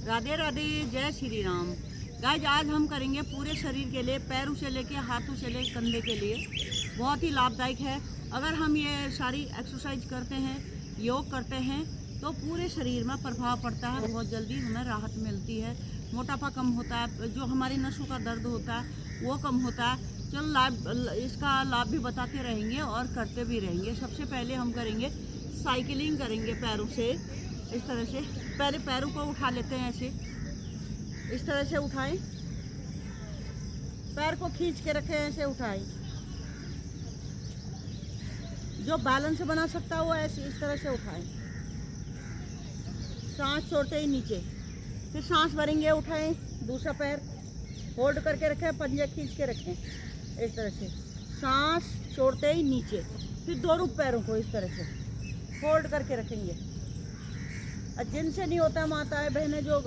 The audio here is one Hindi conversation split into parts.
राधे राधे, जय श्री राम। गाइज आज हम करेंगे पूरे शरीर के लिए, पैरों से लेके हाथों से लेके कंधे के लिए। बहुत ही लाभदायक है। अगर हम ये सारी एक्सरसाइज करते हैं, योग करते हैं, तो पूरे शरीर में प्रभाव पड़ता है। बहुत जल्दी हमें राहत मिलती है, मोटापा कम होता है, जो हमारी नसों का दर्द होता है वो कम होता है। चलो इसका लाभ भी बताते रहेंगे और करते भी रहेंगे। सबसे पहले हम करेंगे साइकिलिंग करेंगे पैरों से। इस तरह से पहले पैरों को उठा लेते हैं, ऐसे इस तरह से उठाएं, पैर को खींच के रखें, ऐसे उठाएं। जो बैलेंस बना सकता है वो ऐसे इस तरह से उठाएं, सांस छोड़ते ही नीचे, फिर सांस भरेंगे, उठाएं, दूसरा पैर होल्ड करके रखें, पंजे खींच के रखें, इस तरह से सांस छोड़ते ही नीचे, फिर दोनों पैरों को इस तरह से होल्ड करके रखेंगे। और जिनसे नहीं होता, माताएं बहनें जो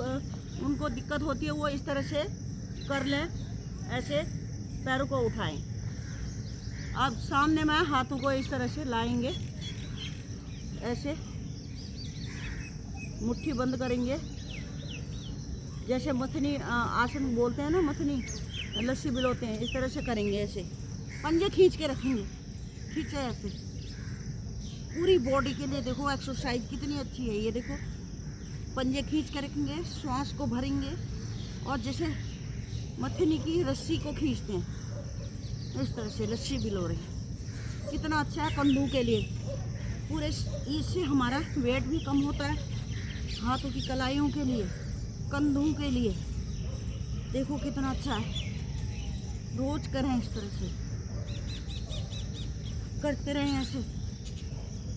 उनको दिक्कत होती है, वो इस तरह से कर लें, ऐसे पैरों को उठाएं। अब सामने में हाथों को इस तरह से लाएंगे, ऐसे मुट्ठी बंद करेंगे, जैसे मथनी आसन बोलते हैं ना, मथनी लस्सी बिलोते हैं, इस तरह से करेंगे। ऐसे पंजे खींच के रखेंगे, खींचे ऐसे पूरी बॉडी के लिए। देखो एक्सरसाइज कितनी अच्छी है ये। देखो पंजे खींच के रखेंगे, श्वास को भरेंगे और जैसे मथनी की रस्सी को खींचते हैं, इस तरह से लस्सी बिलो रहे हैं। कितना अच्छा है कंधों के लिए। पूरे इससे हमारा वेट भी कम होता है, हाथों की कलाइयों के लिए, कंधों के लिए। देखो कितना अच्छा है। रोज करें इस तरह से, करते रहें ऐसे,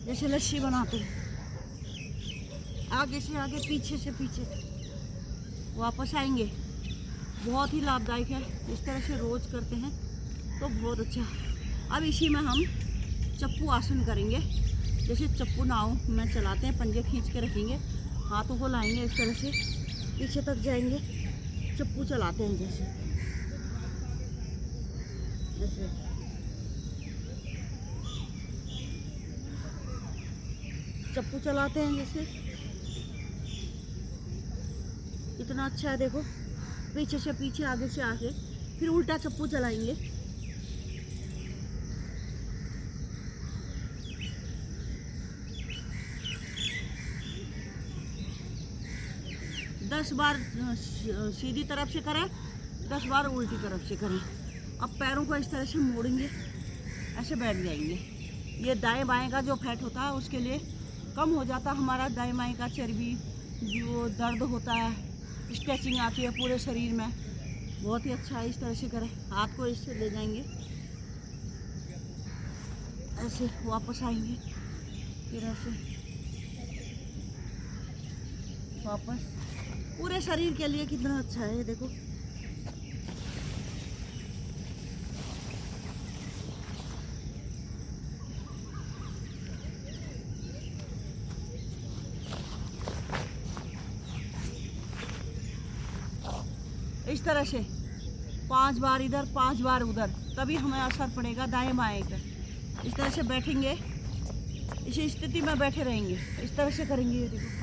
जैसे लस्सी बनाते हैं। आगे से आगे, पीछे से पीछे, वापस आएंगे। बहुत ही लाभदायक है। इस तरह से रोज करते हैं तो बहुत अच्छा है। अब इसी में हम चप्पू आसन करेंगे। जैसे चप्पू नाव में चलाते हैं, पंजे खींच के रखेंगे, हाथों को लाएंगे, इस तरह से पीछे तक जाएंगे, चप्पू चलाते हैं जैसे ऐसे। चप्पू चलाते हैं जैसे, इतना अच्छा है। देखो पीछे से पीछे, आगे से आगे, फिर उल्टा चप्पू चलाएंगे। दस बार सीधी तरफ से करें, 10 बार उल्टी तरफ से करें। अब पैरों को इस तरह से मोड़ेंगे, ऐसे बैठ जाएंगे। ये दाएं बाएं का जो फैट होता है उसके लिए कम हो जाता है हमारा। दाएं बाएं का चर्बी, जो दर्द होता है, स्ट्रेचिंग आती है पूरे शरीर में। बहुत ही अच्छा है। इस तरह से करें, हाथ को इससे ले जाएंगे, ऐसे वापस आएंगे, फिर ऐसे वापस। पूरे शरीर के लिए कितना अच्छा है ये। देखो इस तरह से 5 बार इधर, 5 बार उधर, तभी हमें असर पड़ेगा दाएं बाएं का। इस तरह से बैठेंगे, इसी स्थिति में बैठे रहेंगे, इस तरह से करेंगे। ये देखो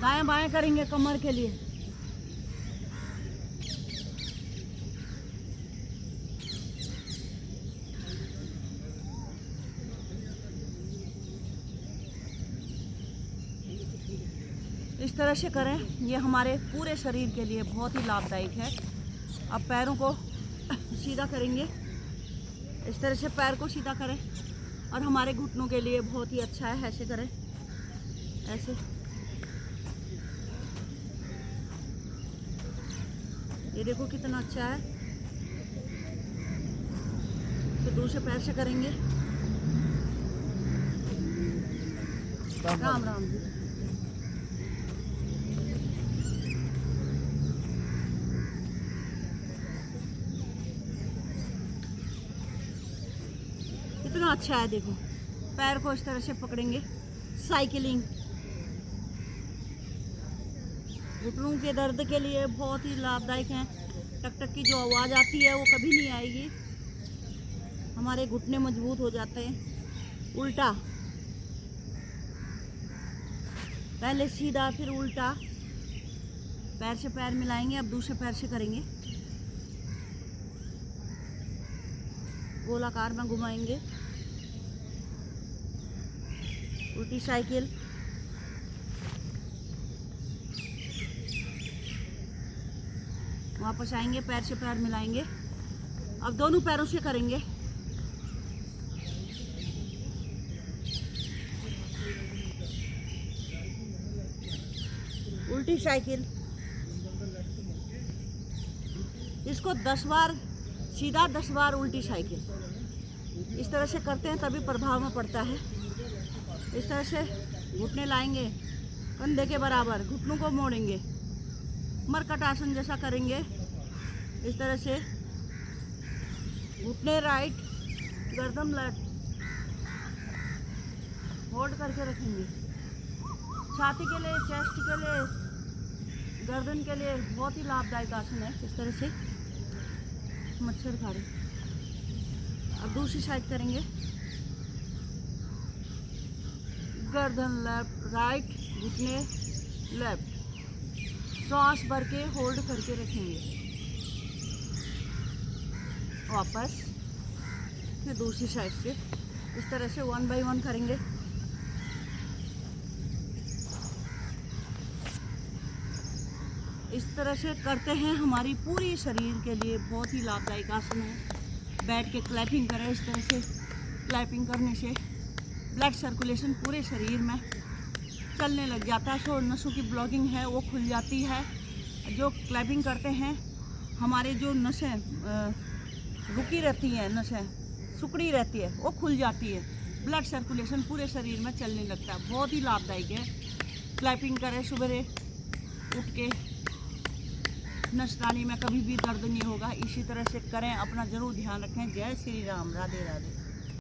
दाएं बाएं करेंगे कमर के लिए। इस तरह से करें, ये हमारे पूरे शरीर के लिए बहुत ही लाभदायक है। अब पैरों को सीधा करेंगे, इस तरह से पैर को सीधा करें, और हमारे घुटनों के लिए बहुत ही अच्छा है। ऐसे करें, ऐसे। ये देखो कितना अच्छा है। तो दूसरे पैर से करेंगे। राम राम जी। कितना अच्छा है। देखो पैर को इस तरह से पकड़ेंगे, साइकिलिंग घुटनों के दर्द के लिए बहुत ही लाभदायक है। टक टक की जो आवाज़ आती है वो कभी नहीं आएगी। हमारे घुटने मजबूत हो जाते हैं। उल्टा, पहले सीधा फिर उल्टा, पैर से पैर मिलाएंगे, अब दूसरे पैर से करेंगे, गोलाकार में घुमाएंगे, उल्टी साइकिल, वापस आएंगे, पैर से पैर मिलाएंगे, अब दोनों पैरों से करेंगे, उल्टी साइकिल। इसको 10 बार सीधा, 10 बार उल्टी साइकिल, इस तरह से करते हैं तभी प्रभाव में पड़ता है। इस तरह से घुटने लाएंगे कंधे के बराबर, घुटनों को मोड़ेंगे, मरकट आसन जैसा करेंगे। इस तरह से घुटने राइट, गर्दन लेफ्ट, होल्ड करके रखेंगे। छाती के लिए, चेस्ट के लिए, गर्दन के लिए बहुत ही लाभदायक आसन है। इस तरह से मच्छर खा रहे। अब दूसरी साइड करेंगे, गर्दन लेफ्ट, राइट, घुटने लेफ्ट, सांस भर के होल्ड करके रखेंगे, वापस फिर दूसरी साइड से। इस तरह से 1 बाय 1 करेंगे। इस तरह से करते हैं, हमारी पूरी शरीर के लिए बहुत ही लाभदायक आसन है। बैठ के क्लैपिंग करें, इस तरह से क्लैपिंग करने से ब्लड सर्कुलेशन पूरे शरीर में चलने लग जाता है। सो नसों की ब्लॉकिंग है वो खुल जाती है। जो क्लैपिंग करते हैं, हमारे जो नसें रुकी रहती हैं, नसें सिकुड़ी रहती है, वो खुल जाती है। ब्लड सर्कुलेशन पूरे शरीर में चलने लगता है, बहुत ही लाभदायक है। क्लैपिंग करें सुबह उठ के, नसदानी में कभी भी दर्द नहीं होगा। इसी तरह से करें, अपना ज़रूर ध्यान रखें। जय श्री राम, राधे राधे।